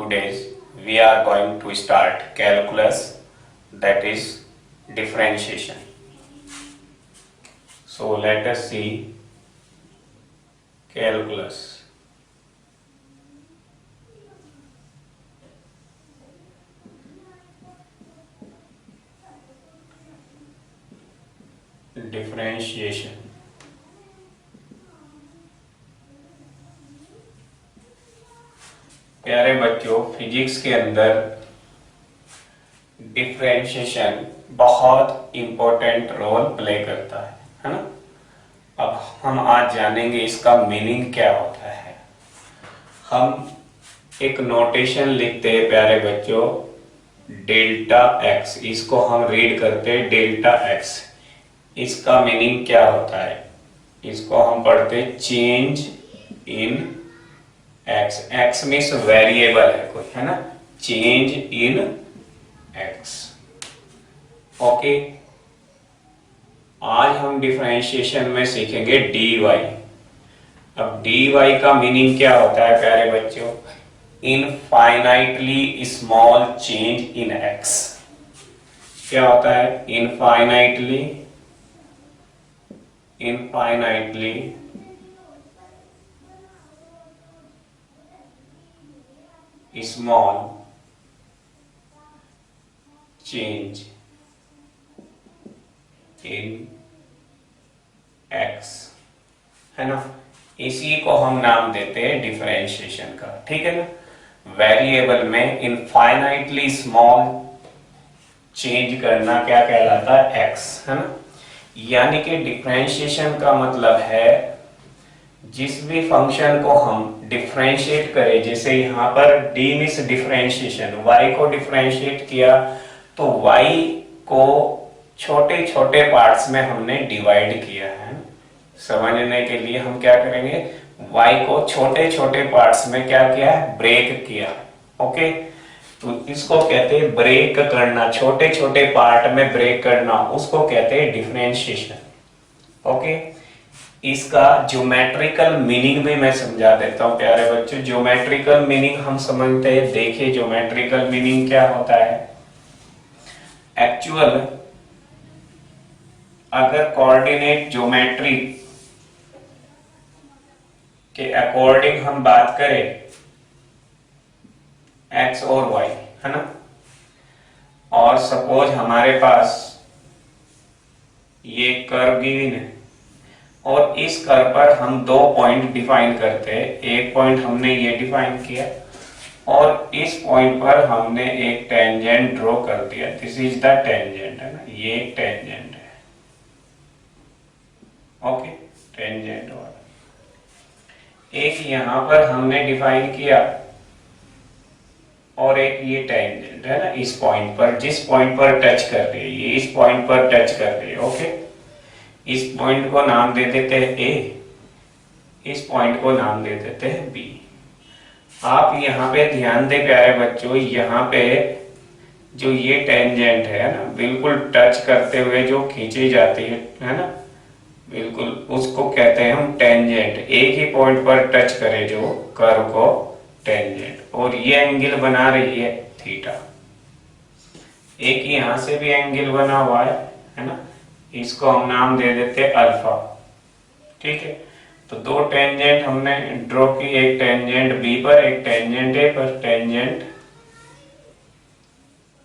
today's we are going to start calculus, that is differentiation. So let us see calculus. Differentiation. प्यारे बच्चों, physics के अंदर differentiation बहुत important role play करता है ना। अब हम आज जानेंगे इसका मीनिंग क्या होता है। हम एक नोटेशन लिखते हैं प्यारे बच्चों, डेल्टा एक्स, इसको हम रीड करते हैं डेल्टा एक्स। इसका मीनिंग क्या होता है, इसको हम पढ़ते हैं change in x. X means variable है कोई, है ना, चेंज इन एक्स। ओके, आज हम डिफरेंशिएशन में सीखेंगे डी वाई। अब डी वाई का मीनिंग क्या होता है प्यारे बच्चों, infinitely small change in x. क्या होता है, infinitely small change in x, है ना। इसी को हम नाम देते हैं डिफरेंशिएशन का, ठीक है ना। वेरिएबल में इनफाइनाइटली स्मॉल चेंज करना क्या कहलाता है, एक्स, है ना। यानी कि डिफरेंशिएशन का मतलब है जिस भी फंक्शन को हम डिफरेंशिएट करें, जैसे यहाँ पर डी मीन्स डिफरेंशिएशन, y को डिफरेंशिएट किया तो y को छोटे छोटे पार्ट्स में हमने डिवाइड किया है। समझने के लिए हम क्या करेंगे, y को छोटे छोटे पार्ट्स में क्या किया है, ब्रेक किया। ओके, तो इसको कहते हैं ब्रेक करना, छोटे छोटे पार्ट में ब्रेक करना, उसको कहते हैं डिफरेंशिएशन। ओके, इसका ज्योमेट्रिकल मीनिंग भी मैं समझा देता हूं प्यारे बच्चों। ज्योमेट्रिकल मीनिंग हम समझते हैं, देखिए ज्योमेट्रिकल मीनिंग क्या होता है। एक्चुअल अगर कोऑर्डिनेट ज्योमेट्री के अकॉर्डिंग हम बात करें एक्स और वाई, है ना, और सपोज हमारे पास ये कर्व गिवन है और इस कर्व पर हम दो पॉइंट डिफाइन करते हैं। एक पॉइंट हमने ये डिफाइन किया और इस पॉइंट पर हमने एक टेंजेंट ड्रॉ कर दिया। दिस इज द टेंजेंट, है ना, ये एक टेंजेंट है। ओके, टेंजेंट वाला एक यहां पर हमने डिफाइन किया और एक ये टेंजेंट है ना, इस पॉइंट पर, जिस पॉइंट पर टच कर रही है, ये इस पॉइंट पर टच कर रही है। ओके, इस पॉइंट को नाम दे देते हैं ए, इस पॉइंट को नाम दे देते हैं बी। आप यहाँ पे ध्यान दें प्यारे बच्चों, यहाँ पे जो ये टेंजेंट है ना, बिल्कुल टच करते हुए जो खींची जाती है ना, बिल्कुल उसको कहते हैं हम टेंजेंट। एक ही पॉइंट पर टच करे जो कर्व को टेंजेंट, और ये एंगल बना रही है थीटा। एक यहाँ से भी एंगल बना हुआ है ना, इसको हम नाम दे देते हैं अल्फा। ठीक है, तो दो टेंजेंट हमने ड्रॉ की, एक टेंजेंट बी पर, एक टेंजेंट ए पर,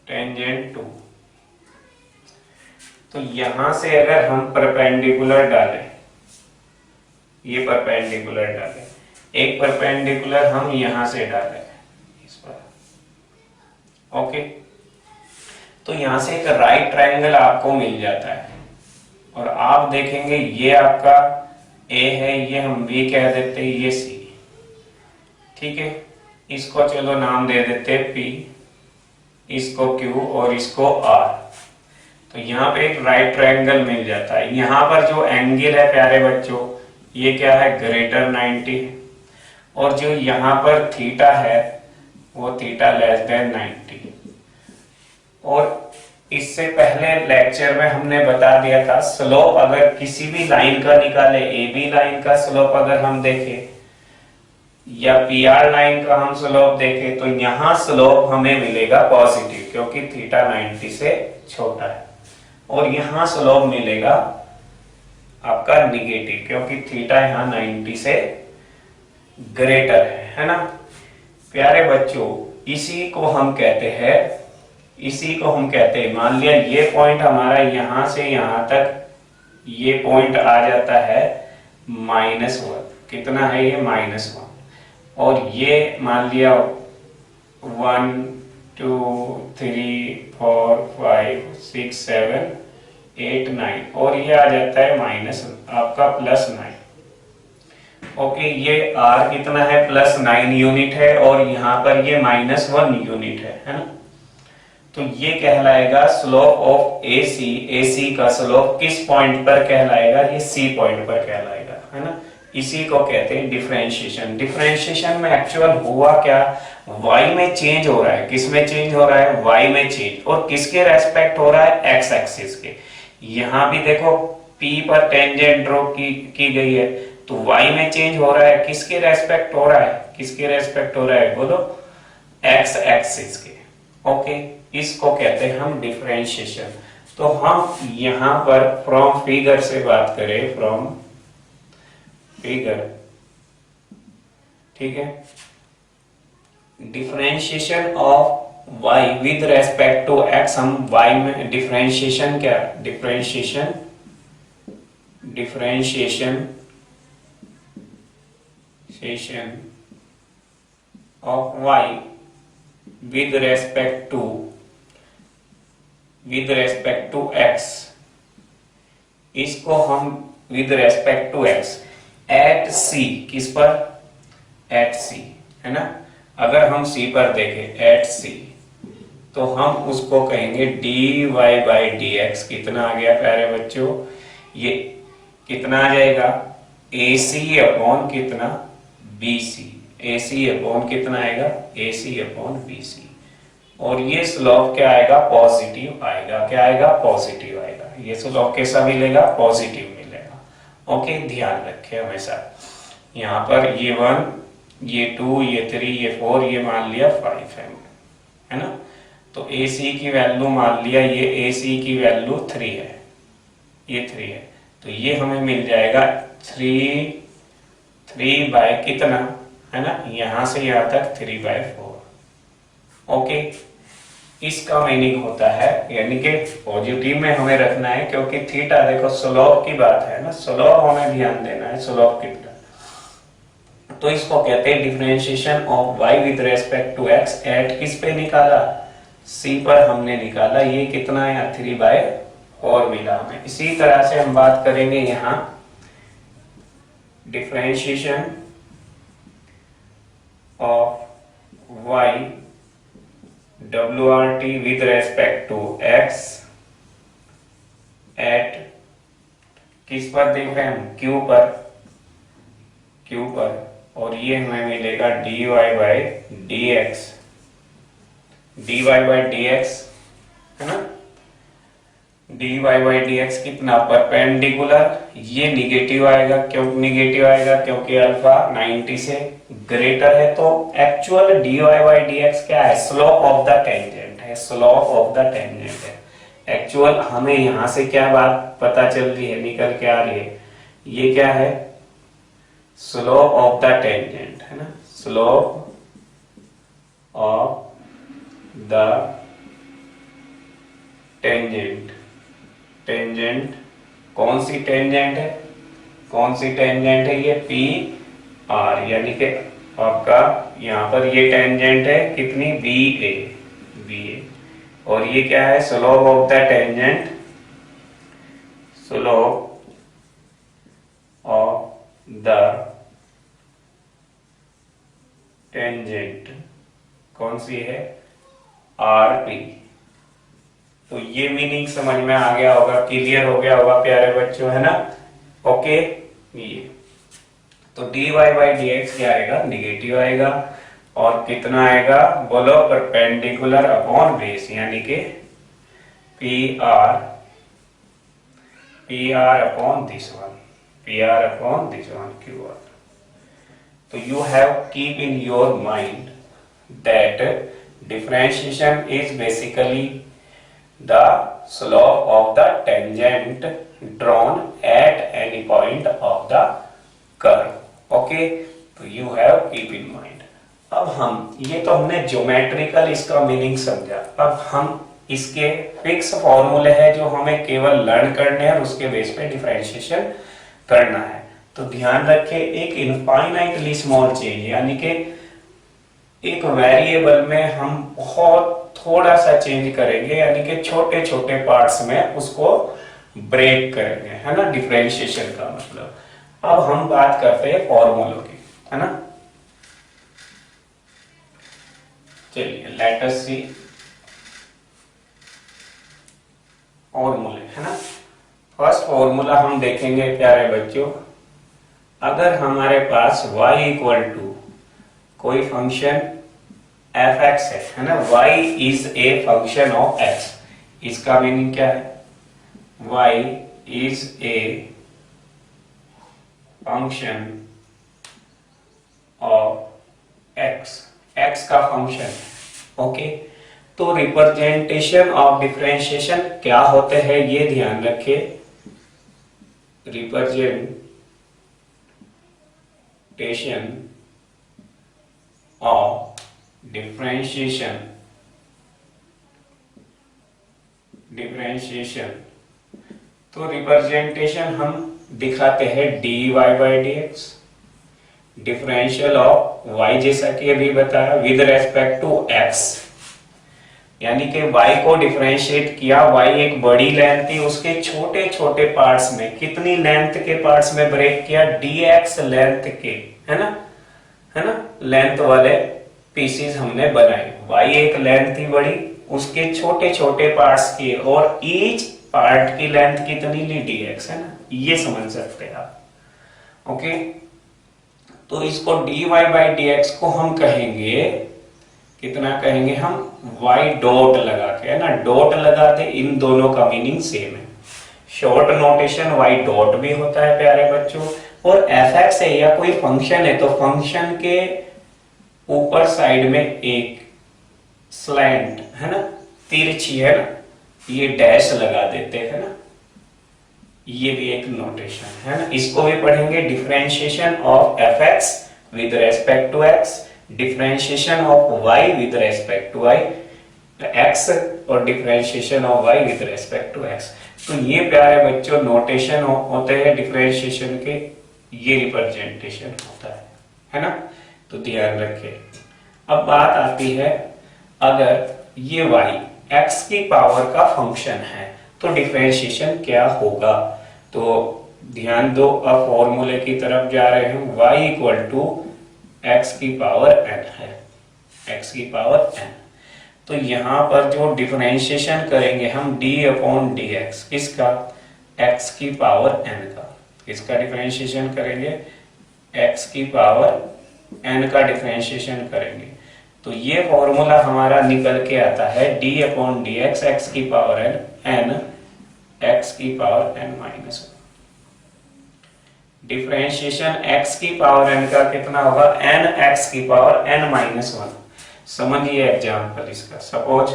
टेंजेंट 2। तो यहां से अगर हम परपेंडिकुलर डालें, ये परपेंडिकुलर डालें, एक परपेंडिकुलर हम यहां से डालें इस पर। ओके, तो यहां से एक राइट ट्रायंगल आपको मिल जाता है और आप देखेंगे ये आपका ए है, ये हम बी कह देते हैं, ये सी। ठीक है, इसको चलो नाम दे देते हैं पी, इसको क्यू और इसको आर। तो यहाँ पे एक राइट ट्रायंगल मिल जाता है। यहाँ पर जो एंगल है प्यारे बच्चों, ये क्या है, ग्रेटर 90 है, और जो यहाँ पर थीटा है वो थीटा लेस देन 90। और इससे पहले लेक्चर में हमने बता दिया था, स्लोप अगर किसी भी लाइन का निकाले, ए बी लाइन का स्लोप अगर हम देखें या पी आर लाइन का हम स्लोप देखें तो यहाँ स्लोप हमें मिलेगा पॉजिटिव क्योंकि थीटा 90 से छोटा है, और यहाँ स्लोप मिलेगा आपका निगेटिव क्योंकि थीटा यहाँ 90 से ग्रेटर है ना। प्यारे बच्चों, इसी को हम कहते हैं, मान लिया ये पॉइंट हमारा यहां से यहां तक, ये पॉइंट आ जाता है -1, कितना है ये -1, और ये मान लिया 1 2 3 4 5 6 7 8 9, और ये आ जाता है माइनस आपका +9। ओके, ये R कितना है +9 यूनिट है, और यहाँ पर ये -1 यूनिट है ना। तो ये कहलाएगा स्लोप ऑफ AC। AC का स्लोप किस पॉइंट पर कहलाएगा, ये C पॉइंट पर कहलाएगा, है ना। इसी को कहते हैं डिफरेंशिएशन। डिफरेंशिएशन में एक्चुअल हुआ क्या, y में चेंज हो रहा है, किस में चेंज हो रहा है, y में चेंज, और किसके रेस्पेक्ट हो रहा है, x एक्सिस के। यहाँ भी देखो P पर टेंजेंट ड्रॉ की गई है, तो y में चेंज हो रहा है, किसके रेस्पेक्ट हो रहा है, किसके रेस्पेक्ट हो रहा है, बोलो, x एक्सिस के। ओके, इसको कहते हैं हम डिफरेंशिएशन। तो हम यहां पर फ्रॉम फिगर से बात करें, फ्रॉम फिगर, ठीक है, differentiation of y with respect to x, हम y में डिफरेंशिएशन क्या, differentiation of y with respect to x, इसको हम with respect to x at c, किस पर, at c, है ना। अगर हम c पर देखें at c, तो हम उसको कहेंगे dy by dx। कितना आ गया प्यारे बच्चों, ये कितना आ जाएगा, ac अपॉन कितना, bc, AC अपॉन कितना आएगा, AC अपॉन BC, और ये स्लोप क्या आएगा, पॉजिटिव आएगा, क्या आएगा, पॉजिटिव आएगा। ये स्लोप कैसा मिलेगा, पॉजिटिव मिलेगा। ओके, ध्यान रखें हमेशा, यहाँ पर ये 1, ये 2, ये 3, ये 4, ये मान लिया 5 है ना। तो AC की वैल्यू मान लिया, ये AC की वैल्यू 3 है, ये 3 है, तो ये हमें मिल जाएगा 3 बाय कितना, है ना, यहां से यहां तक 3/4। ओके, इसका मीनिंग होता है, यानी कि पॉजिटिव में हमें रखना है, क्योंकि थीटा देखो स्लोप की बात है ना, स्लोप हमें ध्यान देना है, स्लोप कितना। तो इसको कहते हैं differentiation of y with respect to x at किस पे निकाला, c पर हमने निकाला, ये कितना है, 3/4 मिला हमें। इसी तरह से हम बात करेंगे यहाँ differentiation of y WRT with respect to x at किस पर देख रहे हैं हम, Q पर, और ये हमें मिलेगा dy by dx, है ना। dy by dx कितना, परपेंडिकुलर, ये निगेटिव आएगा, क्यों निगेटिव आएगा, क्योंकि अल्फा 90 से ग्रेटर है। तो एक्चुअल dy by dx क्या है, स्लोप ऑफ द टेंजेंट है, स्लोप ऑफ द टेंजेंट है। एक्चुअल हमें यहां से क्या बात पता चल रही है, निकल के आ रही है, ये क्या है, स्लोप ऑफ द टेंजेंट, है ना, slope of the tangent. Tangent कौन सी टेंजेंट है, कौन सी टेंजेंट है, ये पी आर, यानी कि आपका यहाँ पर ये टेंजेंट है कितनी, बी ए, और ये क्या है, slope of the tangent, slope of the tangent कौन सी है, आर पी। तो ये मीनिंग समझ में आ गया होगा, क्लियर हो गया होगा प्यारे बच्चों, है ना। ओके, ये तो dy by dx क्या आएगा, निगेटिव आएगा, और कितना आएगा, बोलो, परपेंडिकुलर अपॉन बेस, यानी कि P R upon this one, Q R. तो you have keep in your mind that differentiation is basically the slope of the tangent drawn at any point of the curve. Okay, तो you have keep in mind. अब हम ये तो हमने geometrical इसका meaning समझा, अब हम इसके फिक्स फॉर्मूले हैं जो हमें केवल लर्न करने हैं और उसके बेस पे डिफरेंशिएशन करना है। तो ध्यान रखें, एक इनफाइनाइटली स्मॉल चेंज यानी कि एक वेरिएबल में हम बहुत थोड़ा सा चेंज करेंगे, यानी कि छोटे छोटे पार्ट्स में उसको ब्रेक करेंगे, है ना, डिफरेंशिएशन का मतलब। अब हम बात करते हैं फॉर्मूलों की, है ना। चलिए लेट अस सी फॉर्मूले, है ना। फर्स्ट फॉर्मूला हम देखेंगे प्यारे बच्चों, अगर हमारे पास y इक्वल टू कोई फंक्शन एफ एक्स है ना, y is a function of x, इसका मीनिंग क्या है, y is a function of x, x का फंक्शन। ओके, तो रिप्रेजेंटेशन ऑफ डिफरेंशिएशन क्या होते हैं ये ध्यान रखें। रिप्रेजेंटेशन ऑफ डिफरेंशिएशन तो रिप्रेजेंटेशन हम दिखाते हैं dy by dx, differential of y जैसा कि अभी बताया विद रेस्पेक्ट टू x, यानी कि y को डिफरेंशिएट किया, y एक बड़ी लेंथ थी, उसके छोटे छोटे पार्ट्स में कितनी लेंथ के पार्ट्स में ब्रेक किया, dx लेंथ के, है ना, लेंथ वाले पीसेस हमने बनाए। y एक लेंथ थी बड़ी, उसके छोटे छोटे पार्ट्स किए और ईच पार्ट की लेंथ कितनी ली, dx, है ना, ये समझ सकते हैं आप। ओके, तो इसको dy बाई dx को हम कहेंगे, कितना कहेंगे हम, y डॉट लगा के, है ना, डॉट लगा दे, इन दोनों का मीनिंग सेम है। शॉर्ट नोटेशन y डॉट भी होता है प्यारे बच्चों, और fx है या कोई फंक्शन है तो फंक्शन के ऊपर साइड में एक स्लैंट, है ना, तिरछी, है ना, ये डैश लगा देते हैं ना, ये भी एक नोटेशन है ना। इसको भी पढ़ेंगे, differentiation of fx with respect to x, differentiation of y with respect to y, x और differentiation of y with respect to x। तो ये प्यारे बच्चों नोटेशन होते हैं डिफरेंशिएशन के, ये रिप्रेजेंटेशन होता है ना, तो ध्यान रखें। अब बात आती है, अगर ये y x की पावर का फंक्शन है तो डिफरेंशिएशन क्या होगा, तो ध्यान दो, अब फॉर्मूले की तरफ जा रहे हैं। y इक्वल टू x की पावर n है, x की पावर n, तो यहां पर जो डिफरेंशिएशन करेंगे हम d अपॉन dx, किसका, x की पावर n का, इसका डिफरेंशिएशन करेंगे, x की पावर n का डिफरेंशिएशन करेंगे, तो ये फॉर्मूला हमारा निकल के आता है d अपॉन dx, x की पावर n, x की power n minus 1। Differentiation x की पावर n का कितना होगा, n x की पावर n माइनस 1। समझिए एग्जाम्पल इसका, सपोज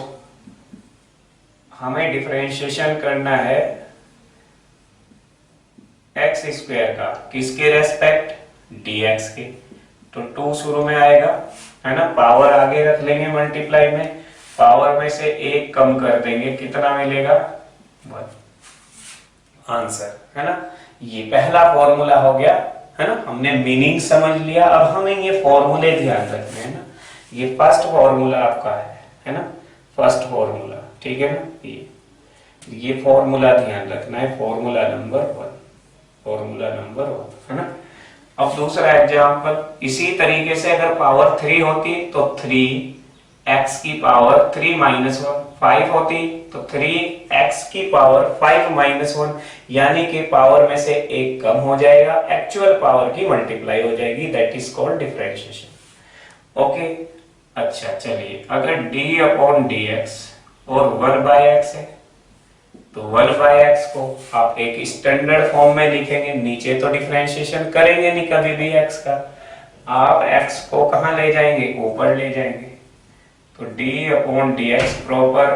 हमें डिफरेंशिएशन करना है x स्क्वायर का, किसके रेस्पेक्ट, dx के, तो 2 शुरू में आएगा, है ना, पावर आगे रख लेंगे मल्टीप्लाई में, पावर में से 1 कम कर देंगे, कितना मिलेगा, 1 आंसर, है ना। ये पहला फॉर्मूला हो गया, है ना, हमने मीनिंग समझ लिया। अब हमें ये फॉर्मूले ध्यान रखने हैं ना, ये फर्स्ट फॉर्मूला आपका है ना, फर्स्ट फॉर्मूला, ठीक है ना, ये फॉर्मूला ध्यान रखना है, फॉर्मूला नंबर 1, फॉर्मूला नंबर 1, है ना। अब दूसरा एग्जांपल, इसी तरीके से अगर पावर 3 होती तो 3x की पावर 3 माइनस 1, 5 होती तो 3x की पावर 5 माइनस 1, यानी कि पावर में से 1 कम हो जाएगा, एक्चुअल पावर की मल्टीप्लाई हो जाएगी, that is called differentiation. Okay, अच्छा चलिए, अगर d अपॉन dx और 1 बाय x है तो 1 बाय x को आप एक स्टैंडर्ड फॉर्म में लिखेंगे, नीचे तो डिफरेंशिएशन करेंगे नहीं कभी भी x का, आप x को कहाँ ले जाएंगे, ऊपर ले जाएंगे। तो d/dx प्रॉपर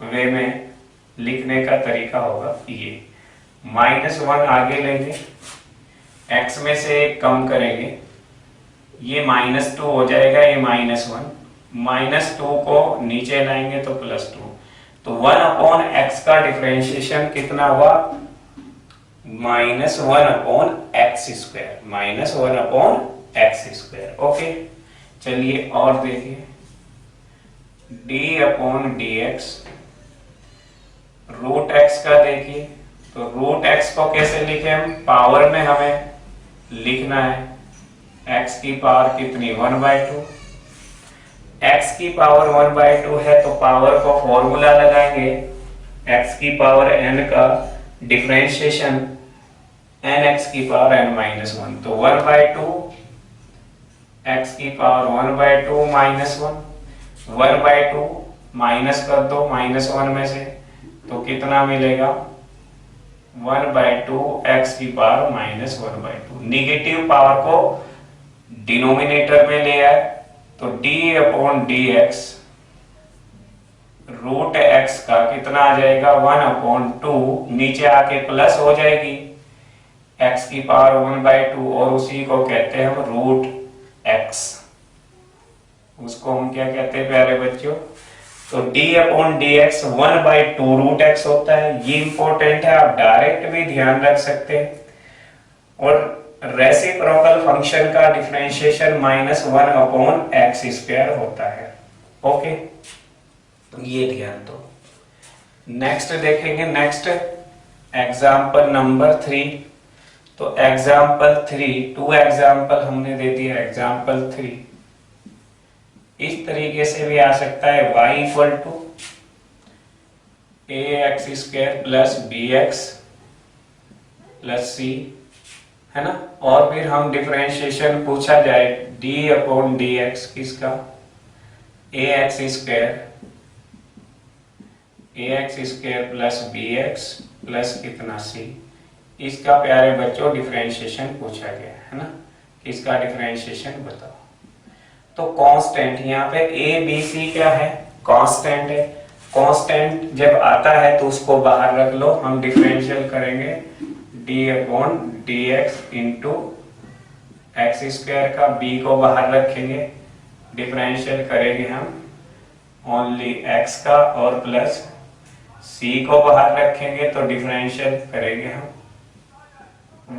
वे में लिखने का तरीका होगा ये। -1 आगे लेंगे, x में से कम करेंगे, ये -2 हो जाएगा, ये -1, -2 को नीचे लाएंगे तो +2। तो 1/x का डिफरेंशिएशन कितना हुआ, -1/x²। ओके, चलिए और देखिए, d/dx √x का देखिए। तो √x को कैसे लिखे हम, पावर में हमें लिखना है, x की पावर कितनी, 1/2। x की पावर 1/2 है तो पावर को फॉर्मूला लगाएंगे, x की पावर n का डिफरेंशिएशन nx की पावर n-1। तो 1/2 x की पावर 1/2 -1, 1/2 माइनस कर दो -1 में से, तो कितना मिलेगा, 1/2 x की पावर -1/2। निगेटिव पावर को डिनोमिनेटर में ले आए, तो d/dx √x का कितना आ जाएगा, 1/2, नीचे आके प्लस हो जाएगी x की पावर 1/2, और उसी को कहते हैं हम √x। उसको हम क्या कहते हैं प्यारे बच्चों, तो d/dx 1/2 √x होता है। ये इंपॉर्टेंट है, आप डायरेक्ट भी ध्यान रख सकते हैं। और रेसिप्रोकल फंक्शन का डिफरेंशिएशन -1/x² होता है। ओके, तो ये ध्यान दो। नेक्स्ट देखेंगे, नेक्स्ट एग्जाम्पल नंबर 3। तो एग्जाम्पल 3, 2 एग्जाम्पल हमने दे दिया। एग्जाम्पल 3 इस तरीके से भी आ सकता है, y = ax² + bx + c, है ना। और फिर हम डिफरेंशिएशन पूछा जाए d/dx किसका, ax² + bx + कितना c, इसका प्यारे बच्चों डिफरेंशिएशन पूछा गया है ना। इसका डिफरेंशिएशन बताओ। तो कांस्टेंट यहाँ पे a b c क्या है, कांस्टेंट है। कांस्टेंट जब आता है तो उसको बाहर रख लो, हम डिफरेंशियल करेंगे d/dx × x² का, b को बाहर रखेंगे, डिफरेंशियल करेंगे हम ओनली x का, और प्लस c को बाहर रखेंगे तो डिफरेंशियल करेंगे हम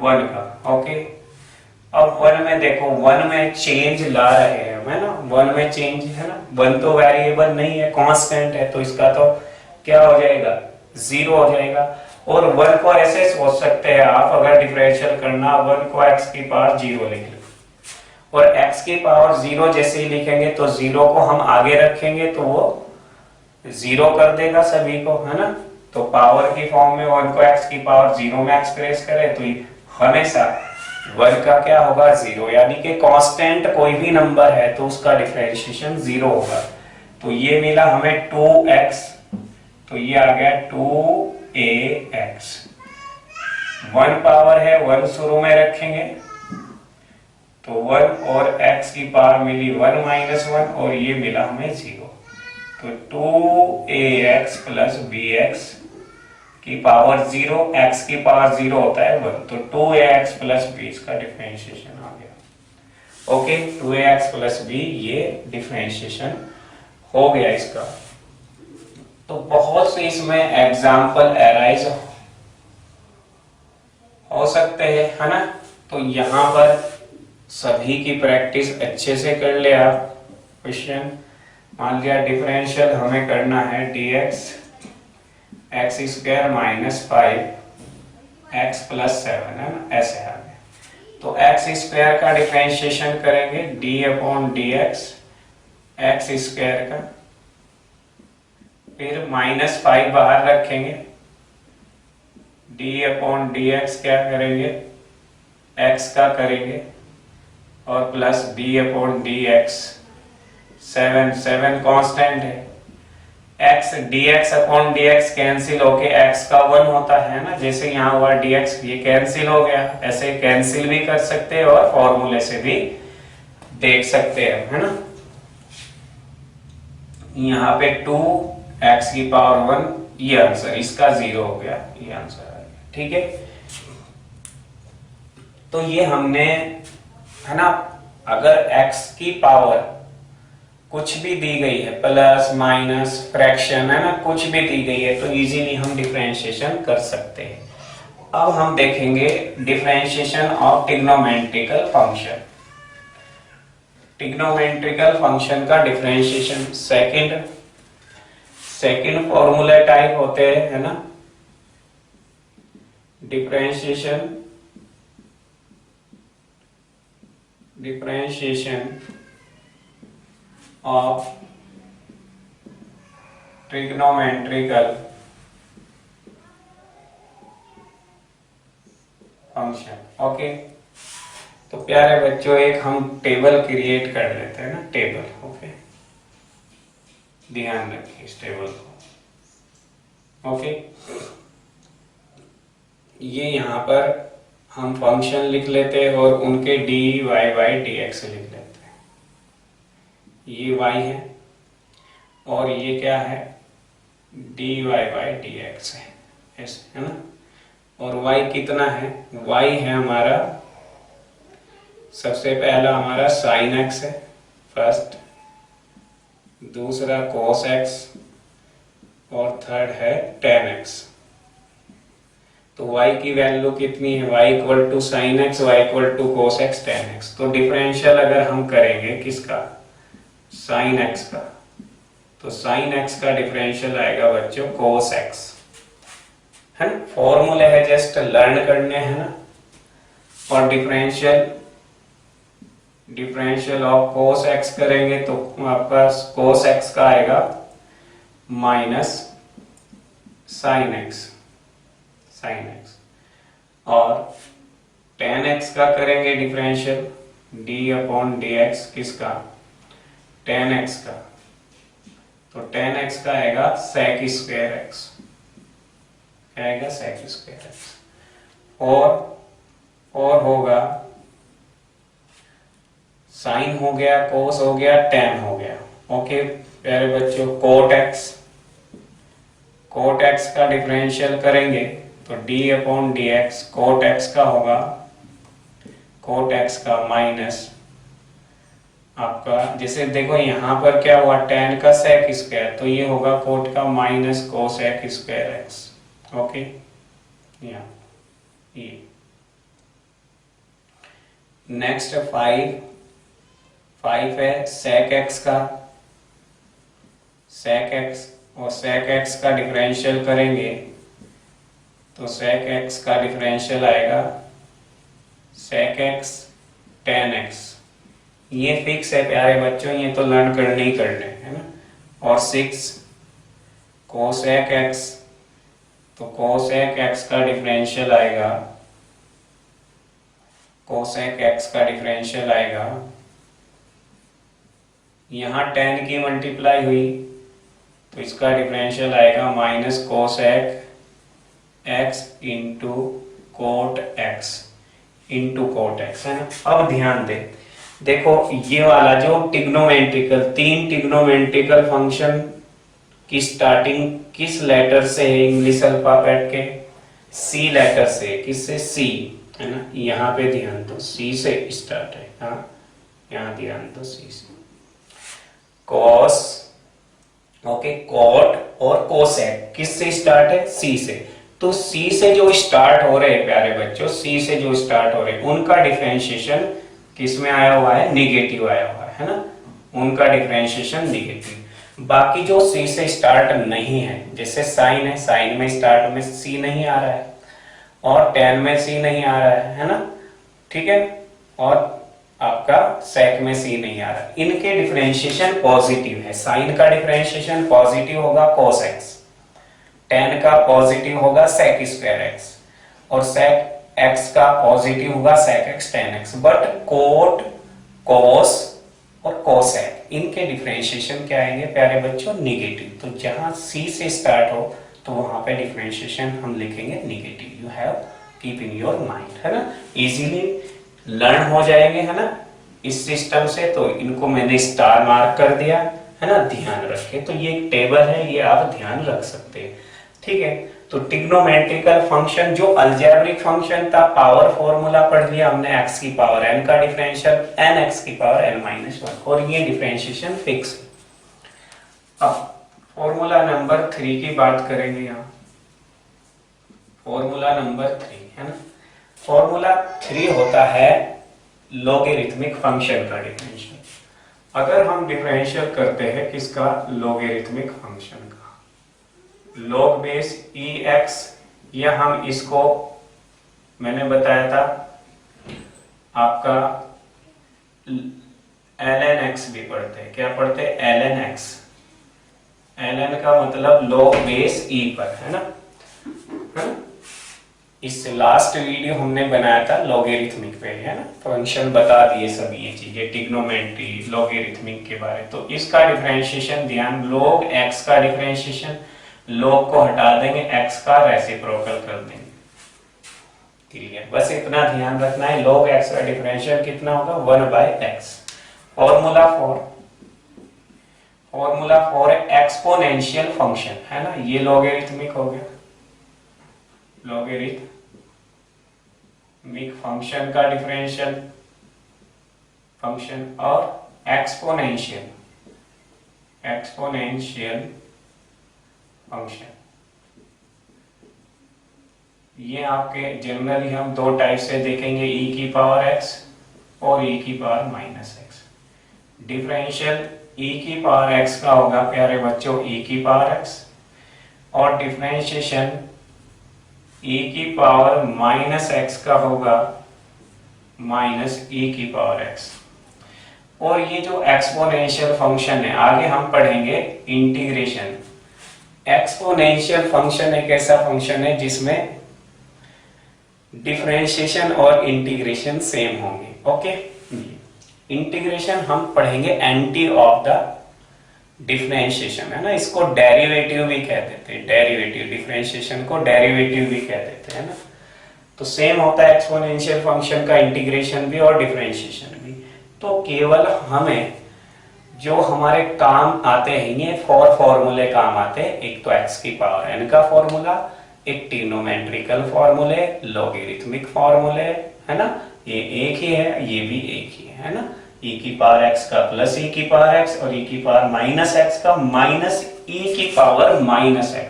1 का। ओके, अब 1 में देखो, 1 में चेंज ला रहे हैं, है ना। 1 में चेंज है ना, 1 तो वेरिएबल नहीं है, कांस्टेंट है, तो इसका तो क्या हो जाएगा, 0 हो जाएगा। और 1 को ऐसे सोच सकते हैं आप, अगर डिफरेंशियल करना, 1 को x की पावर 0 लिख लो, और x की पावर 0 जैसे ही लिखेंगे तो 0 को हम आगे रखेंगे तो वो 0 कर देगा सभी को, है ना। तो पावर की फॉर्म में 1 को x की पावर 0 में एक्सप्रेस करें तो हमेशा 1 का क्या होगा, 0, यानी कि कांस्टेंट कोई भी नंबर है तो उसका डिफरेंशिएशन 0 होगा। तो ये मिला हमें 2x, तो ये आ गया 2ax। 1 पावर है, 1 शुरू में रखेंगे तो 1, और x की पावर मिली 1 - 1, और ये मिला हमें 0। तो 2ax + bx की पावर 0, x की पावर 0 होता है 1, तो 2ax + b इसका डिफरेंशिएशन आ गया। ओके, 2ax + b ये डिफरेंशिएशन हो गया इसका। तो बहुत से इसमें एग्जाम्पल अराइज हो सकते हैं, है ना। तो यहाँ पर सभी की प्रैक्टिस अच्छे से कर ले आप। क्वेश्चन मान लिया डिफरेंशियल हमें करना है dx x² - 5x + 7, है ना, ऐसे आ गया। तो x² का डिफरेंशिएशन करेंगे d/dx x² का, फिर -5 बाहर रखेंगे, d/dx क्या करेंगे, x का करेंगे, और प्लस d/dx 7 कांस्टेंट है, x dx/dx कैंसिल होके x का 1 होता है ना, जैसे यहाँ हुआ dx, ये कैंसिल हो गया। ऐसे कैंसिल भी कर सकते हैं और फॉर्मूले से भी देख सकते हैं, है ना। यहाँ पे 2x⁻1, ये आंसर इसका 0 हो गया, ये आंसर आ गया, ठीक है। तो ये हमने, है ना, अगर x की पावर कुछ भी दी गई है, प्लस माइनस फ्रैक्शन, है ना, कुछ भी दी गई है, तो इजीली हम डिफरेंशिएशन कर सकते हैं। अब हम देखेंगे differentiation of trigonometrical function. Trigonometrical function का डिफरेंशिएशन सेकंड फॉर्मूला टाइप होते हैं, है ना। Differentiation of trigonometrical function, okay. तो प्यारे बच्चों, एक हम टेबल क्रिएट कर लेते हैं ना, टेबल, ओके। ध्यान रखिए इस टेबल को, ओके। ये यहाँ पर हम फंक्शन लिख लेते हैं और उनके dy/dx लिख लेते हैं। ये y है और ये क्या है, dy/dx है, ऐसे, है ना। और y कितना है, y है हमारा, सबसे पहला हमारा sin x है फर्स्ट, दूसरा cos x और थर्ड है tan x। तो y की वैल्यू कितनी है, y equal to sine x, y equal to cos x tan x। तो डिफरेंशियल अगर हम करेंगे किसका, साइन x का, तो साइन x का डिफरेंशियल आएगा बच्चों cos x, है ना। फॉर्मूले है, जस्ट लर्न करने हैं ना। और डिफरेंशियल ऑफ cos x करेंगे तो आपका cos x का आएगा माइनस साइन x, और tan x का करेंगे डिफरेंशियल d/dx, किसका, tan x का, तो tan x का आएगा sec² x, क्या आएगा, sec² x। और होगा साइन हो गया, कोस हो गया, tan हो गया, ओके प्यारे बच्चों। कोट x का डिफरेंशियल करेंगे तो d/dx कोट x का होगा, कोट x का माइनस आपका, जैसे देखो यहाँ पर क्या हुआ, tan का sec², तो ये होगा कोट का माइनस cosec² x, ओके। ये नेक्स्ट 5 है sec x का, sec x, और sec x का डिफरेंशियल करेंगे तो sec x का डिफरेंशियल आएगा sec x tan x। ये फिक्स है प्यारे बच्चों, ये तो लर्न करने ही करने, है ना। और 6 cosec x, तो cosec x का डिफरेंशियल आएगा, cosec x का डिफरेंशियल आएगा, यहाँ tan की मल्टीप्लाई हुई तो इसका डिफरेंशियल आएगा minus cosec x into coat x into coat x, है ना। अब ध्यान दे, देखो ये वाला जो ट्रिग्नोमेट्रिकल, 3 ट्रिग्नोमेट्रिकल फंक्शन की स्टार्टिंग किस लेटर से है, इंग्लिश अल्फाबेट के C लेटर से, किससे, C, है ना। यहाँ पे ध्यान दो, C से स्टार्ट है, हाँ यहाँ ध्यान दो, C से। कॉस, ओके, कॉट और कोसेक किससे स्टार्ट है, C से। तो C से जो स्टार्ट हो रहे हैं प्यारे बच्चों, C से जो स्टार्ट हो रहे हैं उनका डिफरेंशिएशन किस में आया हुआ है, निगेटिव आया हुआ है ना, उनका डिफरेंशिएशन निगेटिव। बाकी जो C से स्टार्ट नहीं है, जैसे साइन है, साइन में स्टार्ट में C नहीं आ रहा है, और tan में C नहीं आ रहा है ना, ठीक है, और आपका sec में C नहीं आ रहा, इनके डिफरेंशिएशन पॉजिटिव है। साइन का डिफरेंशिएशन पॉजिटिव होगा cos x, tan का पॉजिटिव होगा sec² x, और sec x का पॉजिटिव होगा sec x tan x। But cot, cos और cosec इनके डिफरेंशिएशन क्या आएंगे प्यारे बच्चों, निगेटिव। तो जहां C से स्टार्ट हो तो वहां पे डिफरेंशिएशन हम लिखेंगे negative. You have keep in your mind, है ना, इजीली लर्न हो जाएंगे, है ना। इस सिस्टम से, तो इनको मैंने स्टार मार्क कर दिया है ना, ध्यान रखें। तो ये एक टेबल है, ये आप ध्यान रख सकते हैं, ठीक है। तो ट्रिग्नोमेट्रिकल फंक्शन जो अलजेब्रिक फंक्शन था, पावर फॉर्मूला पढ़ लिया हमने, x की पावर n का डिफरेंशियल n x की पावर n माइनस 1, और ये डिफरेंशिएशन फिक्स। अब फॉर्मूला नंबर 3 की बात करेंगे यहाँ, फॉर्मूला नंबर 3 है ना। फॉर्मूला 3 होता है लॉगरिथमिक फंक्शन का डिफरेंशियल। अगर हम डिफरेंशियल करते हैं किसका, लॉगरिथमिक फंक्शन का, log बेस ई एक्स, या हम इसको मैंने बताया था आपका ln x भी पढ़ते हैं, क्या पढ़ते हैं, ln x। ln का मतलब log बेस e पर, है ना, है ना? इस लास्ट वीडियो हमने बनाया था लॉगरिथमिक पे, है ना, फंक्शन बता दिए सब ये चीजें, ट्रिग्नोमेट्री, लॉगरिथमिक के बारे। तो इसका डिफरेंशिएशन ध्यान, log x का डिफरेंशिएशन, log को हटा देंगे, x का रेसिप्रोकल कर देंगे, क्लियर। बस इतना ध्यान रखना है, log x का डिफरेंशियल कितना होगा, 1/x। Formula for exponential function, है ना, ये लॉगरिथमिक हो गया, लॉगरिथमिक फंक्शन का डिफरेंशियल फंक्शन, और एक्सपोनेंशियल फंक्शन, ये आपके जनरली हम दो टाइप से देखेंगे, e की पावर x और e की power minus x। Differential e की पावर x का होगा प्यारे बच्चों e की पावर x, और डिफरेंशिएशन e की पावर माइनस x का होगा माइनस e की पावर x। और ये जो एक्सपोनेंशियल फंक्शन है, आगे हम पढ़ेंगे इंटीग्रेशन। एक्सपोनेंशियल फंक्शन एक ऐसा फंक्शन है जिसमें डिफरेंशिएशन और इंटीग्रेशन सेम होंगे, ओके। इंटीग्रेशन हम पढ़ेंगे एंटी ऑफ द डिफरेंशिएशन, है ना, इसको डेरिवेटिव भी कह देते हैं, डेरिवेटिव, डिफरेंशिएशन को डेरिवेटिव भी कह देते हैं ना। तो सेम होता है एक्सपोनेंशियल फंक्शन का इंटीग्रेशन भी और डिफरेंशिएशन भी। तो केवल हमें जो हमारे काम आते हैं, ये फॉर्मूले काम आते हैं, एक तो x की पावर n का फॉर्मूला, एक ट्रिग्नोमेट्रिकल फॉर्मूले, लॉगरिथमिक फॉर्मूले, है ना, ये एक ही है, ये भी एक ही है ना, e की पावर x का प्लस e की पावर x, और e की पावर माइनस x का माइनस e की पावर माइनस x,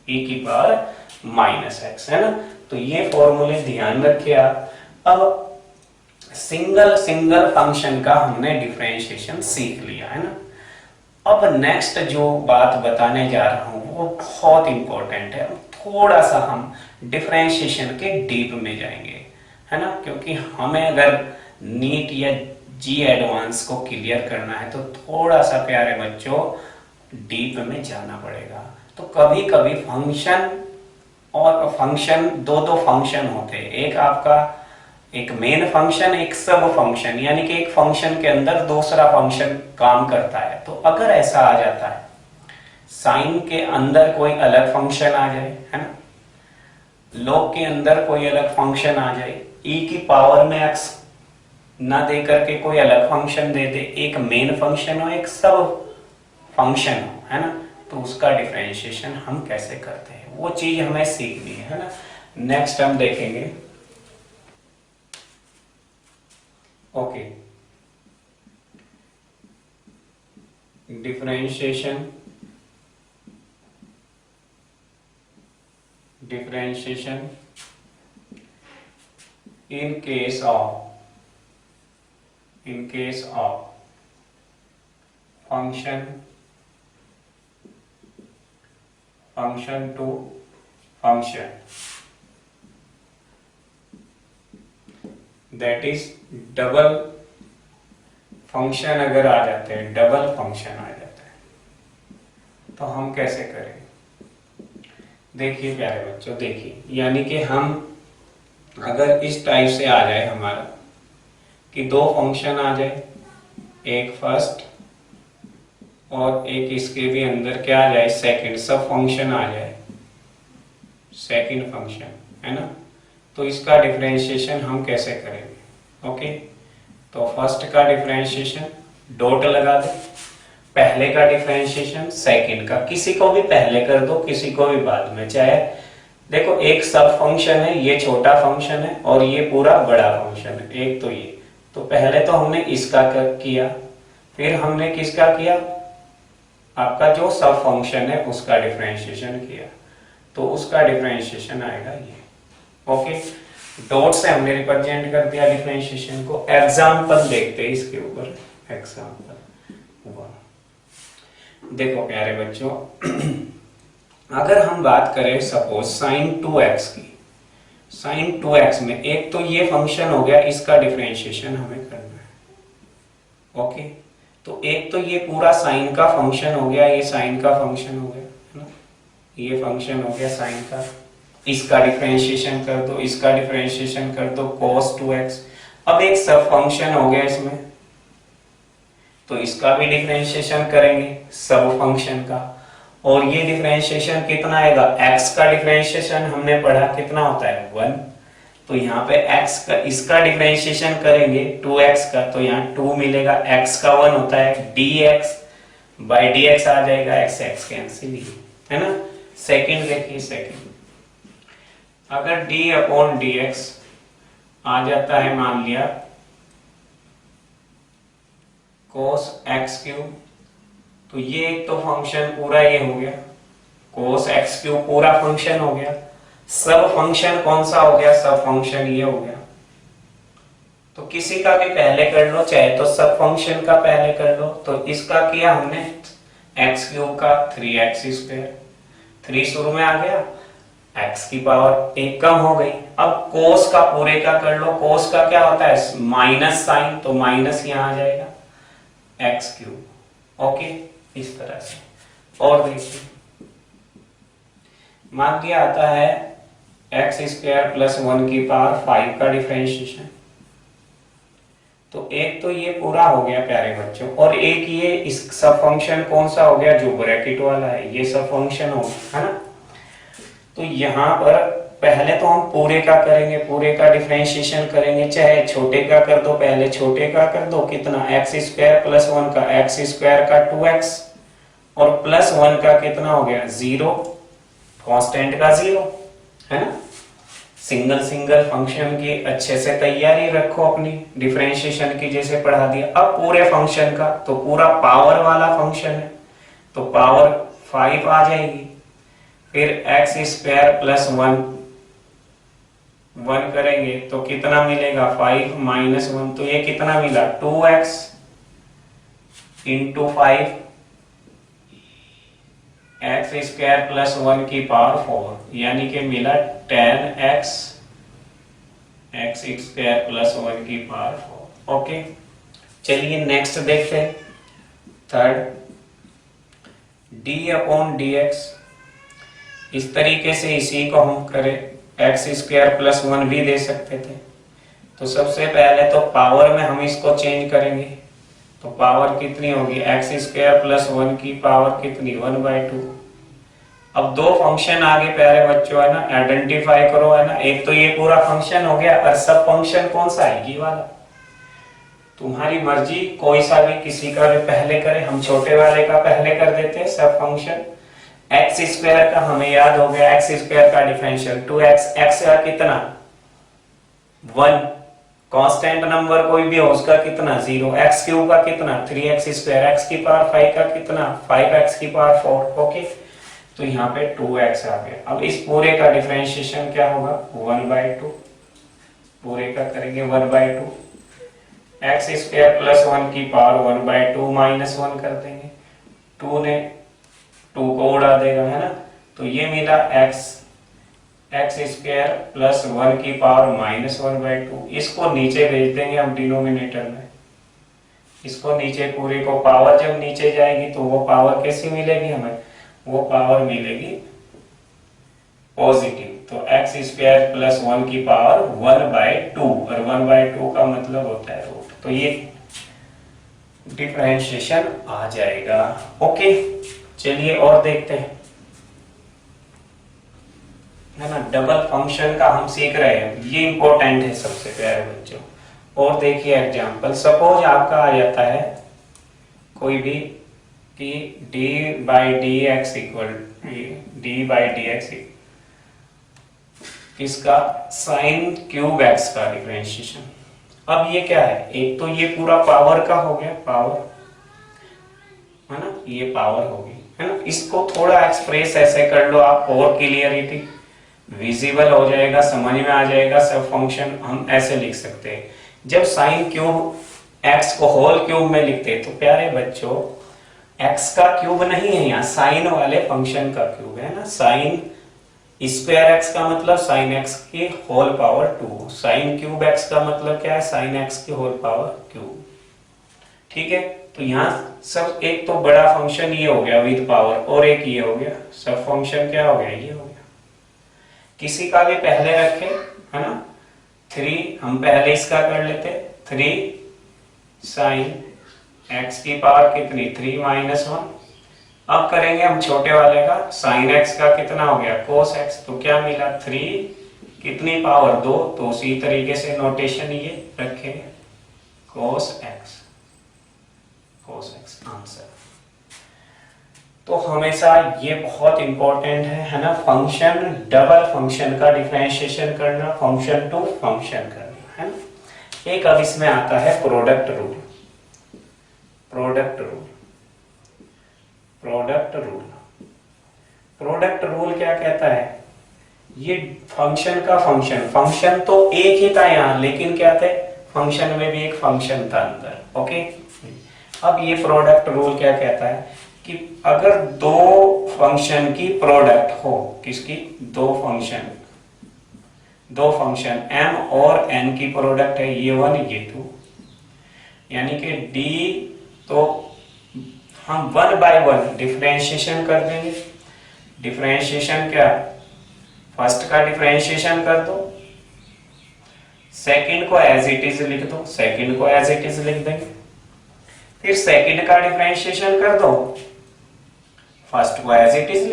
e की पावर माइनस x, है ना। तो ये फॉर्मूले ध्यान रखिए आप। अब सिंगल फंक्शन का हमने डिफरेंशिएशन सीख लिया, है ना। अब नेक्स्ट जो बात बताने जा रहा हूं वो बहुत इंपॉर्टेंट है, थोड़ा सा हम डिफरेंशिएशन के डीप में जाएंगे, है ना, क्योंकि हमें अगर नीट या जी एडवांस को क्लियर करना है तो थोड़ा सा प्यारे बच्चों डीप में जाना पड़ेगा। तो कभी कभी फंक्शन और फंक्शन, दो फंक्शन होते हैं, एक आपका एक मेन फंक्शन, एक सब फंक्शन, यानी कि एक फंक्शन के अंदर दूसरा फंक्शन काम करता है। तो अगर ऐसा आ जाता है, साइन के अंदर कोई अलग फंक्शन आ जाए, है ना, log के अंदर कोई अलग फंक्शन आ जाए, e की पावर में x ना दे करके कोई अलग फंक्शन दे दे, एक मेन फंक्शन हो एक सब फंक्शन हो, है ना, तो उसका डिफरेंशिएशन हम कैसे करते हैं वो चीज हमें सीखनी है ना। नेक्स्ट हम देखेंगे, okay, differentiation in case of function to function, that is double function अगर आ जाते हैं, डबल फंक्शन आ जाता है, तो हम कैसे करें। देखिए प्यारे बच्चों, देखिए, यानी कि हम अगर इस टाइप से आ जाए हमारा कि दो फंक्शन आ जाए, एक फर्स्ट और एक इसके भी अंदर क्या आ जाए, सेकंड, सब फंक्शन आ जाए, सेकंड फंक्शन, है ना, तो इसका डिफरेंशिएशन हम कैसे करेंगे, ओके। तो फर्स्ट का डिफरेंशिएशन डॉट लगा दे, पहले का डिफरेंशिएशन सेकंड का, किसी को भी पहले कर दो किसी को भी बाद में, चाहे देखो एक सब फंक्शन है, ये छोटा फंक्शन है और ये पूरा बड़ा फंक्शन है, एक तो ये, तो पहले तो हमने इसका किया, फिर हमने किसका किया, आपका जो सब फंक्शन है उसका डिफरेंशिएशन किया, तो उसका डिफरेंशिएशन आएगा ये। ओके, डॉट से हमने रिप्रेजेंट कर दिया डिफरेंशिएशन को। एग्जांपल देखते हैं इसके ऊपर। एग्जांपल देखो प्यारे बच्चों, अगर हम बात करें सपोज sin 2x की, sin 2x में एक तो ये फंक्शन हो गया, इसका डिफरेंशिएशन हमें करना है। ओके, तो एक तो ये पूरा साइन का फंक्शन हो गया, ये साइन का फंक्शन हो गया है ना, ये फंक्शन हो गया साइन का, इसका डिफरेंशिएशन कर दो, इसका डिफरेंशिएशन कर दो cos 2x। अब एक सब फंक्शन हो गया इसमें, तो इसका भी डिफरेंशिएशन करेंगे सब फंक्शन का, और ये डिफरेंशिएशन कितना आएगा, x का डिफरेंशिएशन हमने पढ़ा कितना होता है 1, तो यहाँ पे x का इसका डिफरेंशिएशन करेंगे 2x का, तो यहाँ 2 मिलेगा, x का 1 होता है, dx बाई dx आ जाएगा, x कैंसिल है ना। सेकंड देखिए, सेकंड अगर d अपॉन dx आ जाता है, मान लिया cos x क्यूब, तो ये एक तो फंक्शन पूरा ये हो गया, cos x क्यूब पूरा फंक्शन हो गया, सब फंक्शन कौन सा हो गया, सब फंक्शन ये हो गया। तो किसी का भी पहले कर लो, चाहे तो सब फंक्शन का पहले कर लो, तो इसका किया हमने x क्यूब का 3x स्क्वायर, 3 शुरू में आ गया, x की पावर 1 कम हो गई। अब cos का पूरे का कर लो, cos का क्या होता है माइनस साइन, तो माइनस यहाँ आ जाएगा x क्यूब। ओके, इस तरह से। और देखिए, मान लिया आता है x स्क्वायर प्लस 1 की पावर 5 का डिफरेंशिएशन, तो एक तो ये पूरा हो गया प्यारे बच्चों, और एक ये इस सब फंक्शन कौन सा हो गया, जो ब्रैकेट वाला है, ये सब फंक्शन हो गया है ना। तो यहाँ पर पहले तो हम पूरे का करेंगे, पूरे का डिफरेंशिएशन करेंगे, चाहे छोटे का कर दो, पहले छोटे का कर दो, कितना x स्क्वायर प्लस 1 का, x स्क्वायर का 2x और प्लस 1 का कितना हो गया 0, कांस्टेंट का 0 है ना। सिंगल सिंगल फंक्शन की अच्छे से तैयारी रखो अपनी, डिफरेंशिएशन की जैसे पढ़ा दिया। अब पूरे फंक्शन का, तो पूरा पावर वाला फंक्शन है, तो पावर 5 आ जाएगी, फिर x स्क्वायर प्लस 1 करेंगे तो कितना मिलेगा 5 माइनस 1, तो ये कितना मिला 2x into 5, x square plus 1 की पावर 4, यानी कि मिला 10x x स्क्वायर प्लस 1 की पावर 4। ओके, चलिए नेक्स्ट देखते हैं, थर्ड d अपॉन dx। इस तरीके से इसी को हम करें, x स्क्वायर प्लस 1 भी दे सकते थे, तो सबसे पहले तो पावर में हम इसको चेंज करेंगे, तो पावर कितनी होगी x स्क्वायर प्लस 1 की पावर कितनी 1/2। अब दो फंक्शन आगे प्यारे बच्चों है ना, आइडेंटिफाई करो है ना, एक तो ये पूरा फंक्शन हो गया, और सब फंक्शन कौन सा है ये वाला, तुम्हारी मर्जी कोई सा भी, किसी का भी पहले करें, हम छोटे वाले का पहले कर देते हैं सब फंक्शन। x स्क्वायर का हमें याद हो गया, x स्क्वायर का डिफरेंशियल 2x, x का कितना 1, कांस्टेंट नंबर कोई भी हो उसका कितना 0, x क्यूब का कितना 3x स्क्वायर, x की पावर 5 का कितना 5x की पावर 4। ओके, तो यहाँ पे 2x आ गया। अब इस पूरे का डिफरेंशिएशन क्या होगा 1/2, पूरे का करेंगे 1/2, x स्क्वायर प्लस 1 की पावर 1/2 माइनस 1 कर देंगे, 2 ने 2 को उड़ा देगा है ना, तो ये मिला x स्क्वायर प्लस 1 की पावर माइनस 1/2। इसको नीचे भेज देंगे हम डिनोमिनेटर में, इसको नीचे पूरे को, पावर जब नीचे जाएगी तो वो पावर कैसी मिलेगी हमें, वो पावर मिलेगी पॉजिटिव, तो x स्क्वायर प्लस 1 की पावर 1/2, और 1/2 का मतलब होता है रूट, तो ये डिफरेंशिएशन आ जाएगा। ओके, चलिए और देखते हैं है ना, डबल फंक्शन का हम सीख रहे हैं, ये इंपॉर्टेंट है सबसे प्यारे बच्चों। और देखिए एग्जांपल, सपोज आपका आ जाता है कोई भी कि D by D x equal इसका साइन क्यूब एक्स का डिफरेंशिएशन। अब ये क्या है, एक तो ये पूरा पावर का हो गया, पावर है ना, ये पावर होगी है ना। इसको थोड़ा एक्सप्रेस ऐसे कर लो आप, और क्लियरिटी विजिबल हो जाएगा, समझ में आ जाएगा सब फंक्शन। हम ऐसे लिख सकते हैं, जब साइन क्यूब एक्स को होल क्यूब में लिखते हैं तो प्यारे बच्चों एक्स का क्यूब नहीं है यहाँ, साइन वाले फंक्शन का क्यूब है ना। साइन स्क्वायर एक्स का मतलब साइन एक्स की whole power 2, sine cube x का मतलब क्या है, साइन एक्स की होल पावर क्यूब। ठीक है, तो यहाँ सब एक तो बड़ा फंक्शन ये हो गया विद पावर, और एक ये हो गया सब फंक्शन क्या हो गया, ये हो गया। किसी का भी पहले रखे है ना, 3 हम पहले इसका कर लेते, 3 साइन एक्स की पावर कितनी 3 माइनस 1। अब करेंगे हम छोटे वाले का, साइन एक्स का कितना हो गया कोस एक्स, तो क्या मिला 3 कितनी पावर 2, तो उसी तरीके से नोटेशन ये रखेंगे कोस एक्स आंसर। तो हमेशा ये बहुत इंपॉर्टेंट है ना, फंक्शन डबल फंक्शन का डिफरेंशिएशन करना, फंक्शन टू फंक्शन करना है ना। एक अब इसमें आता है प्रोडक्ट रूल। प्रोडक्ट रूल क्या कहता है, ये फंक्शन का फंक्शन तो एक ही था यहाँ, लेकिन क्या थे फंक्शन में भी एक फंक्शन था अंदर। ओके, अब ये प्रोडक्ट रूल क्या कहता है कि अगर दो फंक्शन की प्रोडक्ट हो, किसकी, दो फंक्शन m और n की प्रोडक्ट है, ये 1 ये 2, यानी कि d, तो हम 1 बाय 1 डिफरेंशिएशन कर देंगे। डिफरेंशिएशन क्या, फर्स्ट का डिफरेंशिएशन कर दो, सेकंड को एज इट इज लिख दो, सेकंड को एज इट इज लिख देंगे, फिर सेकंड का डिफरेंशिएशन कर दो, फर्स्ट को एज इट इज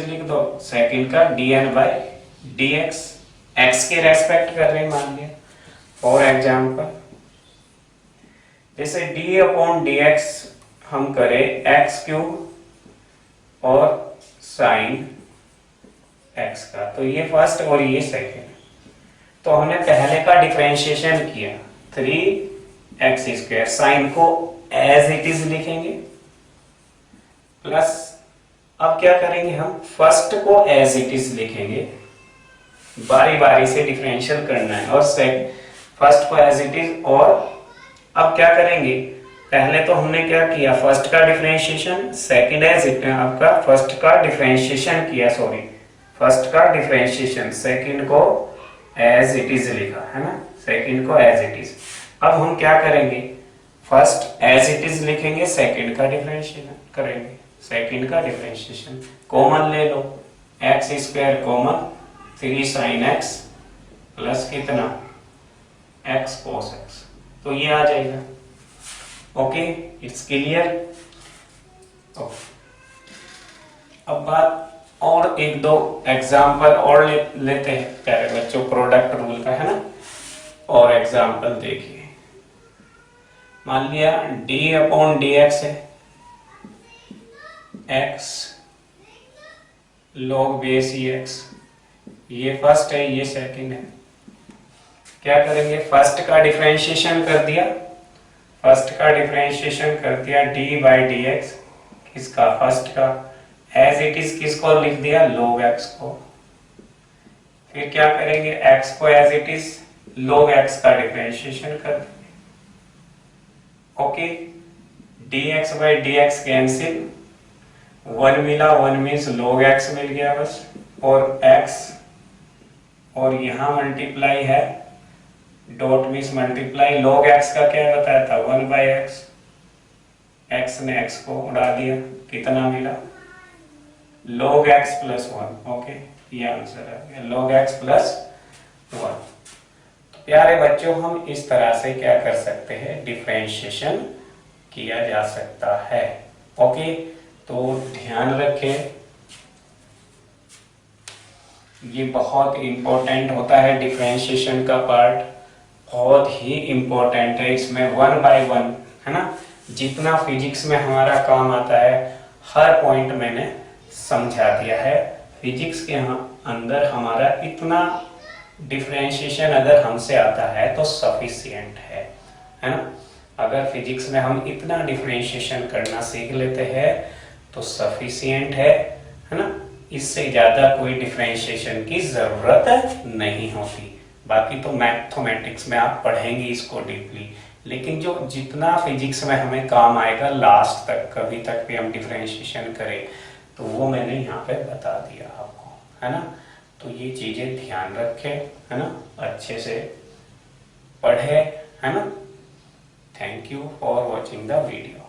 लिख दो, सेकंड का dn बाय dx, x के रेस्पेक्ट कर रहे हैं मान लिया। फॉर एग्जांपल जैसे d अपॉन dx हम करें x क्यूब और साइन x का, तो ये फर्स्ट और ये सेकंड, तो हमने पहले का डिफरेंशिएशन किया 3x², साइन को एज इट इज लिखेंगे, प्लस अब क्या करेंगे हम फर्स्ट को एज इट इज लिखेंगे, बारी बारी से डिफरेंशियल करना है, और फर्स्ट को एज इट इज, और अब क्या करेंगे, पहले तो हमने क्या किया फर्स्ट का डिफरेंशिएशन, सेकंड एज इट, आपका फर्स्ट का डिफरेंशिएशन किया, फर्स्ट का डिफरेंशिएशन, सेकंड को एज इट इज लिखा है ना, सेकंड को एज इट इज। अब हम क्या करेंगे, फर्स्ट एज इट इज लिखेंगे, सेकंड का डिफरेंशिएशन करेंगे, सेकंड का डिफरेंशिएशन कॉमन ले लो, x² common, 3 sin x plus कितना x cos x, तो ये आ जाएगा। Okay, it's clear. अब बात और एक दो एग्जाम्पल और लेते हैं प्यारे बच्चों प्रोडक्ट रूल का, है ना। और एग्जाम्पल देखिए, मान लिया d अपॉन dx है, x log बेस x, ये फर्स्ट है ये सेकंड है। क्या करेंगे, फर्स्ट का डिफरेंशिएशन कर दिया, d बाई dx, किसका फर्स्ट का, एज इट इज किसको लिख दिया log x को, फिर क्या करेंगे x को as it is log x का डिफरेंशिएशन कर देंगे। Okay, dx by dx cancel, 1 मिला, 1 मीन्स log x मिल गया बस, और x और यहाँ मल्टीप्लाई है, dot means multiply, log x का क्या बताया था 1 बाई x, x ने x को उड़ा दिया, कितना मिला log x प्लस 1। ओके, ये आंसर आ गया log x प्लस 1। प्यारे बच्चों हम इस तरह से क्या कर सकते हैं, डिफरेंशिएशन किया जा सकता है। ओके, तो ध्यान रखें, ये बहुत इंपॉर्टेंट होता है, डिफरेंशिएशन का पार्ट बहुत ही इंपॉर्टेंट है। इसमें 1 बाय 1 है ना, जितना फिजिक्स में हमारा काम आता है हर पॉइंट मैंने समझा दिया है। फिजिक्स के अंदर हमारा इतना डिफरेंशिएशन अगर हमसे आता है तो सफिशिएंट है ना। अगर फिजिक्स में हम इतना डिफरेंशिएशन करना सीख लेते हैं तो सफिशिएंट है ना। इससे ज्यादा कोई डिफरेंशिएशन की जरूरत नहीं होती। बाकी तो मैथमेटिक्स में आप पढ़ेंगे इसको डीपली, लेकिन जो जितना फिजिक्स में हमें काम आएगा लास्ट तक, कभी तक भी हम डिफरेंशिएशन करें, तो वो मैंने यहाँ पे बता दिया आपको, है ना। तो ये चीजें ध्यान रखें, है ना, अच्छे से पढ़े, है ना। Thank you for watching the video.